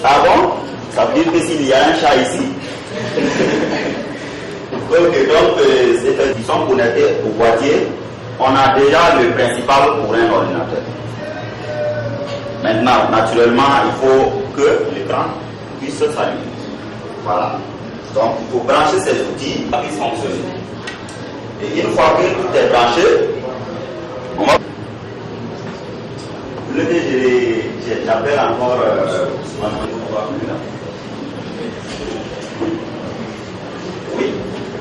Ah bon? Ça veut dire que s'il y a un chat ici. Ok, donc c'est qu'ils sont connectés au boîtier. On a déjà le principal pour un ordinateur. Maintenant, naturellement, il faut que l'écran puisse s'allumer. Voilà. Donc, il faut brancher ces outils pour qu'ils fonctionnent. Et une fois que tout est branché, on va. J'appelle encore. Oui.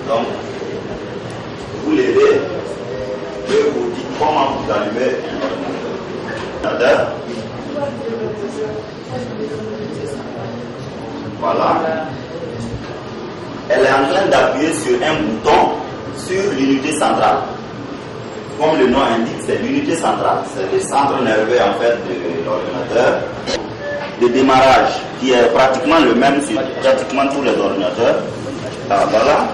Donc, vous l'aidez et vous dites comment vous allumez un ordinateur. Voilà. Elle est en train d'appuyer sur un bouton sur l'unité centrale. Comme le nom indique, c'est l'unité centrale. C'est le centre nerveux en fait de l'ordinateur. Le démarrage qui est pratiquement le même sur pratiquement tous les ordinateurs. Ah, voilà.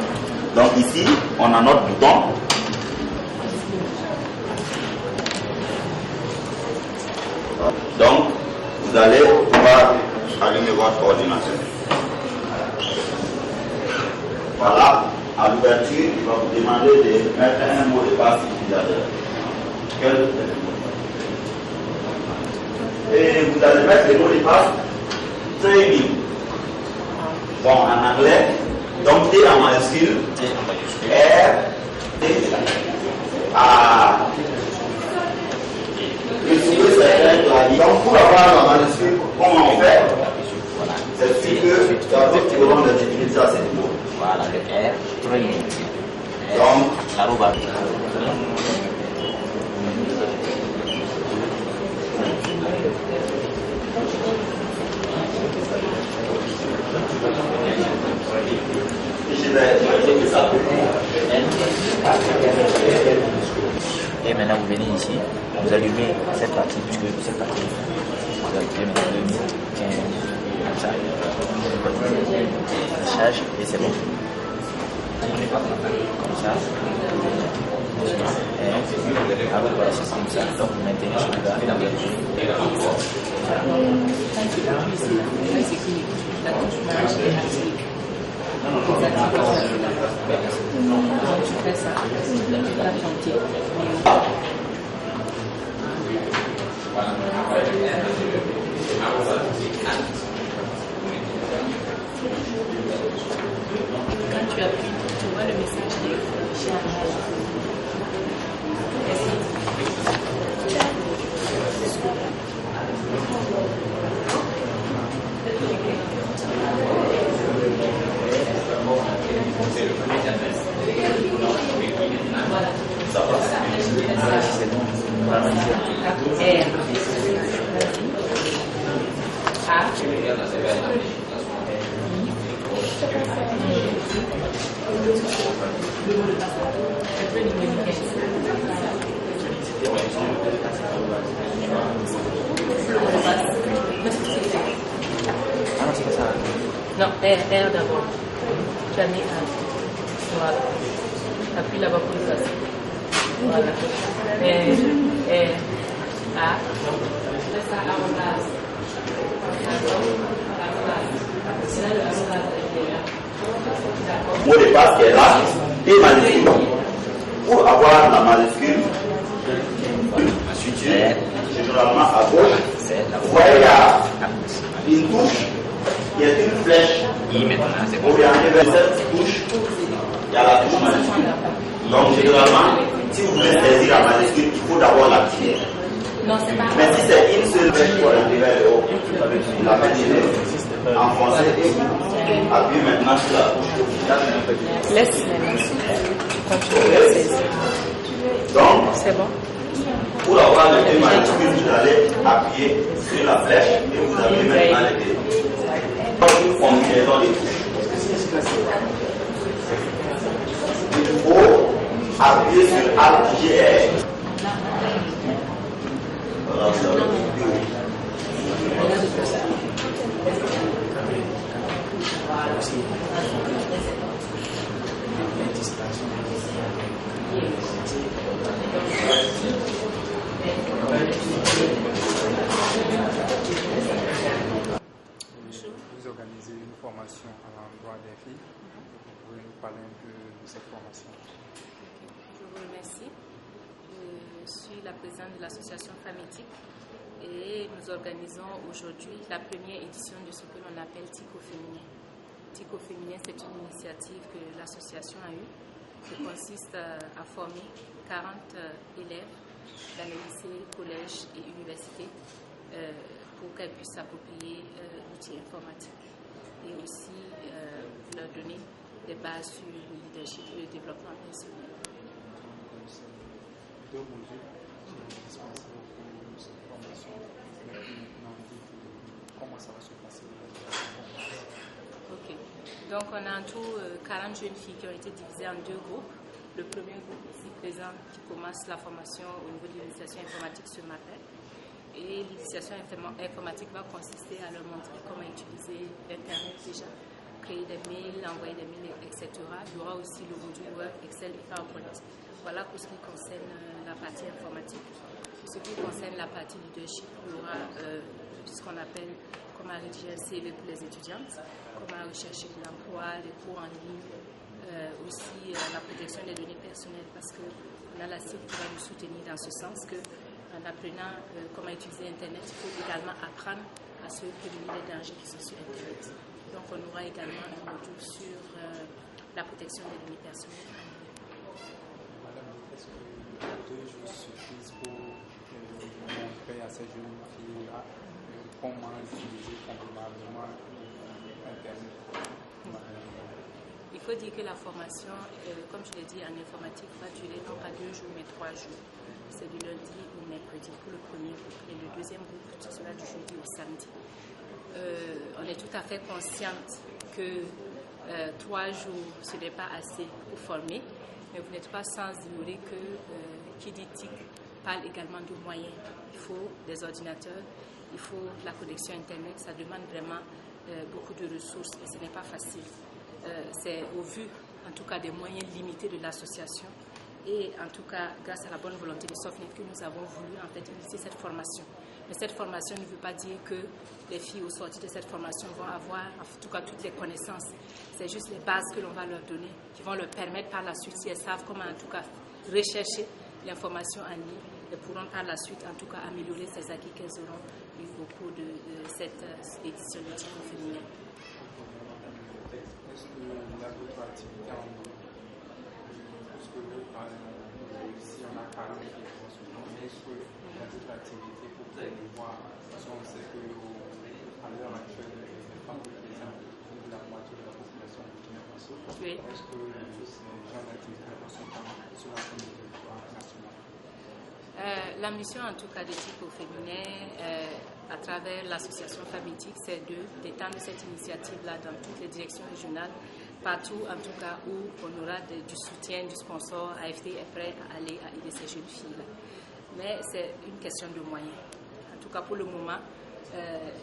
Donc ici, on a notre bouton. Donc, vous allez pouvoir allumer votre ordinateur. Voilà, à l'ouverture, il va vous demander de mettre un mot de passe utilisateur. Et vous allez mettre le mot de passe training. Bon, en anglais, donc T en majuscule, R, T, A. Donc pour avoir la majuscule, comment on fait? C'est sûr que d'abord tu auras les utiliser à cette mot. Voilà, le R, training. Donc, l'arroba. Et maintenant vous venez ici, vous allumez cette partie, puisque cette partie, vous allumez 2015, comme ça, ça charge et c'est bon. Comme ça. Et après voilà, c'est comme ça. Donc vous maintenez celui-là. Tu fais ça, tu tapes ton pied. Quand tu appuies, tu vois le message de charge. Non, R d'abord. Tu as mis A. Voilà. Appuie là-bas pour le passer. Voilà. R, A. Fais ça à la base. mot de passe qui est là, T majuscule. Pour avoir la majuscule, située généralement à gauche, vous voyez, il y a une touche qui est une flèche. Orientée vers cette touche, il y a la touche majuscule. Donc généralement, si vous voulez saisir la majuscule, il faut d'abord l'activer. Mais si c'est une seule flèche pour orienter vers le haut, la main enfoncée et vous appuyez maintenant sur la touche. Laisse Donc, c'est bon. pour avoir les deux majuscules, vous allez appuyer sur la flèche et vous avez maintenant les deux. Une combinaison de touches. Il faut appuyer sur Alt GR. Monsieur organisé une formation à l'endroit des filles. Vous pouvez nous parler un peu de cette formation? Je vous remercie. Je suis la présidente de l'association Famétique et nous organisons aujourd'hui la première édition de ce que l'on appelle TICO Féminin. TICO Féminin, c'est une initiative que l'association a eue qui consiste à former 40 élèves dans les lycées, collèges et universités pour qu'elles puissent s'approprier l'outil informatique et aussi leur donner des bases sur le leadership et le développement personnel. Deux modules qui sont indispensables pour cette formation. Comment ça va se passer? Ok. Donc on a en tout 40 jeunes filles qui ont été divisées en deux groupes. Le premier groupe ici présent qui commence la formation au niveau de l'initiation informatique ce matin. Et l'initiation informatique va consister à leur montrer comment utiliser Internet déjà, créer des mails, envoyer des mails, etc. Il y aura aussi le module Word, Excel et PowerPoint. Voilà pour ce qui concerne la partie informatique. Pour ce qui concerne la partie leadership, il y aura ce qu'on appelle comment rédiger un CV pour les étudiantes, comment rechercher de l'emploi, les cours en ligne, aussi la protection des données personnelles parce qu'on a la CIP qui va nous soutenir dans ce sens que en apprenant comment utiliser Internet, il faut également apprendre à se prévenir des dangers qui sont sur Internet. Donc on aura également un module sur la protection des données personnelles. Madame, est-ce que 2 jours suffisent pour montrer à ces jeunes filles-là comment utiliser convenablement Internet? Il faut dire que la formation, comme je l'ai dit, en informatique va durer non pas 2 jours mais 3 jours. C'est du lundi au mercredi pour le premier groupe et le deuxième groupe, ce sera du jeudi au samedi. On est tout à fait consciente que 3 jours, ce n'est pas assez pour former, mais vous n'êtes pas sans ignorer que qui dit TIC parle également de moyens. Il faut des ordinateurs, il faut la connexion Internet, ça demande vraiment beaucoup de ressources et ce n'est pas facile. C'est au vu, en tout cas, des moyens limités de l'association et en tout cas, grâce à la bonne volonté de Softnet que nous avons voulu en fait initier cette formation. Mais cette formation ne veut pas dire que les filles au sortir de cette formation vont avoir en tout cas toutes les connaissances. C'est juste les bases que l'on va leur donner qui vont leur permettre par la suite, si elles savent comment en tout cas rechercher l'information en ligne, elles pourront par la suite en tout cas améliorer ces acquis qu'elles auront eu au cours de cette édition de TICO Féminin. Est-ce qu'il y a d'autres activités en ligne? Parce que si on a 40 filles, mais est-ce qu'il y a d'autres activités pour voir? Parce qu'on sait qu'à l'heure actuelle, les femmes représentent plus de la moitié de la population de Burkina Faso. Oui. Est-ce que ces genres d'activités sont sur la territoire national? L'ambition en tout cas de TICO Féminin à travers l'association Famétique, c'est d'étendre cette initiative-là dans toutes les directions régionales, partout en tout cas où on aura du soutien, du sponsor. AFT est prêt à aller à aider ces jeunes filles-là. Mais c'est une question de moyens. En tout cas pour le moment,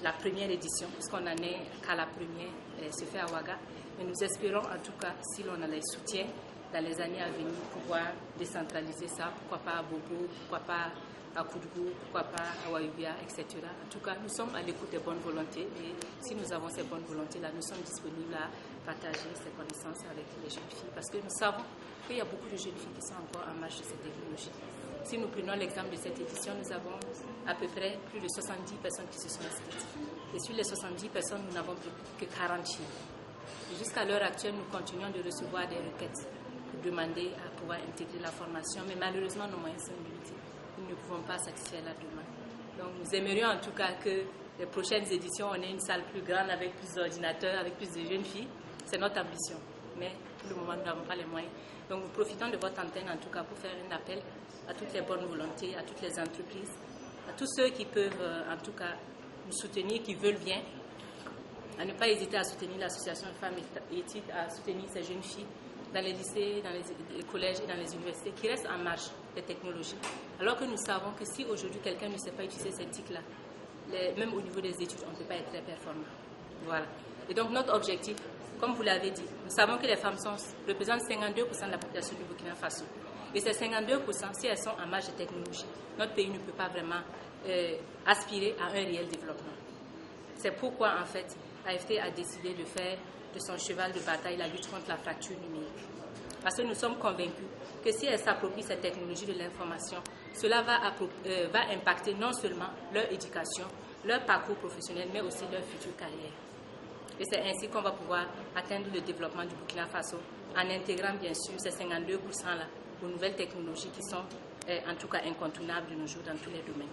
la première édition, puisqu'on n'en est qu'à la première, se fait à Ouaga. Mais nous espérons en tout cas, si l'on a les soutiens, dans les années à venir, pouvoir décentraliser ça, pourquoi pas à Bobo, pourquoi pas à Koudgou, pourquoi pas à Waïbia, etc. En tout cas, nous sommes à l'écoute des bonnes volontés et si nous avons ces bonnes volontés-là, nous sommes disponibles à partager ces connaissances avec les jeunes filles parce que nous savons qu'il y a beaucoup de jeunes filles qui sont encore en marge de cette technologie. Si nous prenons l'exemple de cette édition, nous avons à peu près plus de 70 personnes qui se sont inscrites. Et sur les 70 personnes, nous n'avons plus que 40 filles. Jusqu'à l'heure actuelle, nous continuons de recevoir des requêtes pour demander à pouvoir intégrer la formation, mais malheureusement, nos moyens sont limités. Nous ne pouvons pas satisfaire la demande. Donc, nous aimerions en tout cas que les prochaines éditions, on ait une salle plus grande avec plus d'ordinateurs, avec plus de jeunes filles. C'est notre ambition. Mais pour le moment, nous n'avons pas les moyens. Donc, nous profitons de votre antenne en tout cas pour faire un appel à toutes les bonnes volontés, à toutes les entreprises, à tous ceux qui peuvent en tout cas nous soutenir, qui veulent bien, à ne pas hésiter à soutenir l'association Femmes et Éthiques, à soutenir ces jeunes filles dans les lycées, dans les collèges et dans les universités qui restent en marge des technologies. Alors que nous savons que si aujourd'hui quelqu'un ne sait pas utiliser ces TIC-là, même au niveau des études, on ne peut pas être très performant. Voilà. Et donc notre objectif, comme vous l'avez dit, nous savons que les femmes représentent 52% de la population du Burkina Faso. Et ces 52%, si elles sont en marge de technologie, notre pays ne peut pas vraiment aspirer à un réel développement. C'est pourquoi, en fait, AFT a décidé de faire de son cheval de bataille la lutte contre la fracture numérique. Parce que nous sommes convaincus que si elles s'approprient cette technologie de l'information, cela va impacter non seulement leur éducation, leur parcours professionnel, mais aussi leur future carrière. Et c'est ainsi qu'on va pouvoir atteindre le développement du Burkina Faso en intégrant bien sûr ces 52%-là aux nouvelles technologies qui sont en tout cas incontournables de nos jours dans tous les domaines.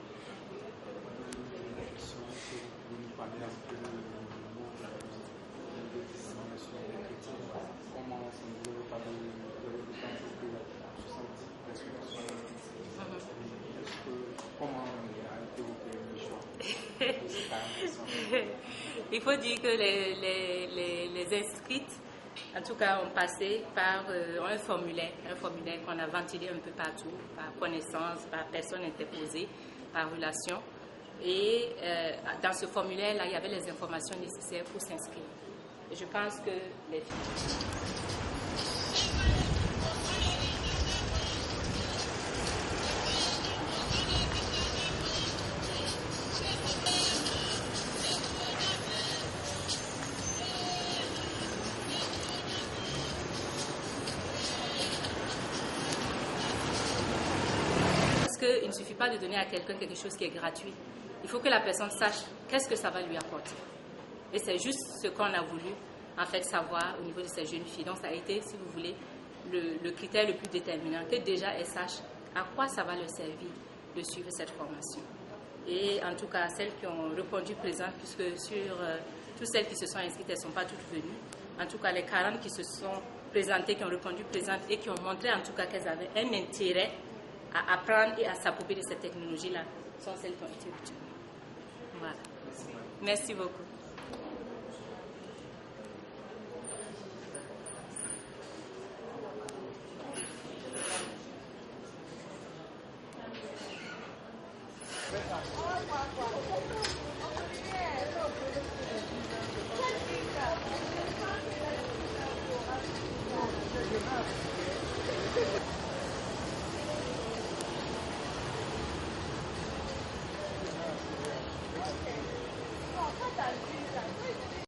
Il faut dire que les inscrites, en tout cas, ont passé par un formulaire qu'on a ventilé un peu partout, par connaissance, par personne interposée, par relation. Et dans ce formulaire-là, il y avait les informations nécessaires pour s'inscrire. Et je pense que les filles... Il ne suffit pas de donner à quelqu'un quelque chose qui est gratuit. Il faut que la personne sache qu'est-ce que ça va lui apporter. Et c'est juste ce qu'on a voulu en fait savoir au niveau de ces jeunes filles. Donc ça a été, si vous voulez, le critère le plus déterminant, que déjà elles sachent à quoi ça va leur servir de suivre cette formation. Et en tout cas, celles qui ont répondu présentes, puisque sur toutes celles qui se sont inscrites, elles ne sont pas toutes venues. En tout cas, les 40 qui se sont présentées, qui ont répondu présentes et qui ont montré en tout cas qu'elles avaient un intérêt à apprendre et à s'approprier de cette technologie-là, sont celles qui ont été retenues. Voilà. Merci beaucoup.